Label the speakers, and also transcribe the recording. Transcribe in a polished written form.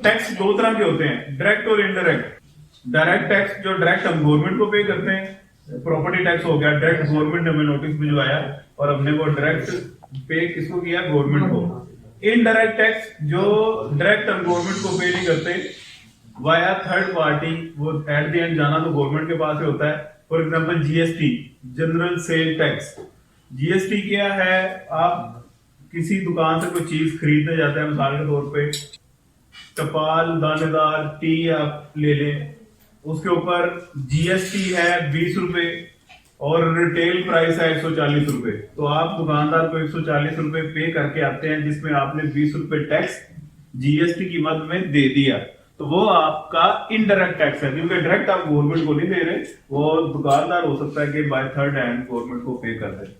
Speaker 1: Tax दो तरह के होते हैं, डायरेक्ट और इनडायरेक्ट। डायरेक्ट टैक्स जो डायरेक्ट हम गवर्नमेंट को पे करते हैं, प्रॉपर्टी टैक्स हो गया, डायरेक्ट गवर्नमेंट ने हमें नोटिस भिजवाया और हमने वो डायरेक्ट पे किसको किया, गवर्नमेंट को। इनडायरेक्ट टैक्स जो डायरेक्ट हम गवर्नमेंट को पे नहीं करते, वाया थर्ड पार्टी, वो एट द एंड जाना तो गवर्नमेंट के पास ही होता है। For example GST, general sale tax. GST क्या है, आप किसी दुकान से कोई चीज खरीदने जाते हैं, मिसाल के तौर पे कपाल दानेदार टी आप ले लें, उसके ऊपर जीएसटी है 20 रुपए और रिटेल प्राइस है 140 रुपए। तो आप दुकानदार को 140 रुपए पे करके आते हैं, जिसमें आपने 20 रुपए टैक्स जीएसटी की मद में दे दिया, तो वो आपका इनडायरेक्ट टैक्स है, क्योंकि डायरेक्ट आप गवर्नमेंट को नहीं दे रहे, वो दुकानदार हो सकता है कि बाय थर्ड हैंड गवर्नमेंट को पे कर दे।